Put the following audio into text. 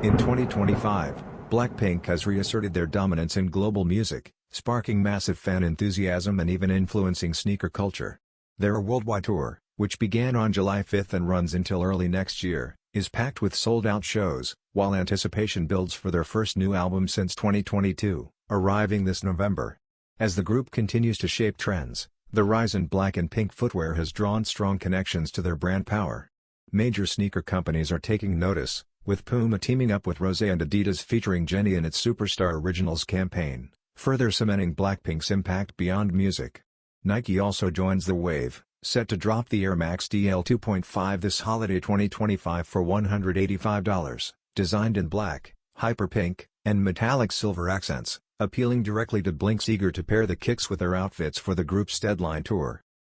In 2025, Blackpink has reasserted their dominance in global music, sparking massive fan enthusiasm and even influencing sneaker culture. Their worldwide tour, which began on July 5 and runs until early next year, is packed with sold-out shows, while anticipation builds for their first new album since 2022, arriving this November. As the group continues to shape trends, the rise in black and pink footwear has drawn strong connections to their brand power. Major sneaker companies are taking notice, with PUMA teaming up with Rosé and adidas featuring Jennie in its Superstar Originals campaign, further cementing Blackpink's impact beyond music. Nike also joins the wave, set to drop the Air Max DL 2.5 this holiday 2025 for $185, designed in black, hyper pink, and metallic silver accents, appealing directly to Blinks eager to pair the kicks with their outfits for the group's deadline tour.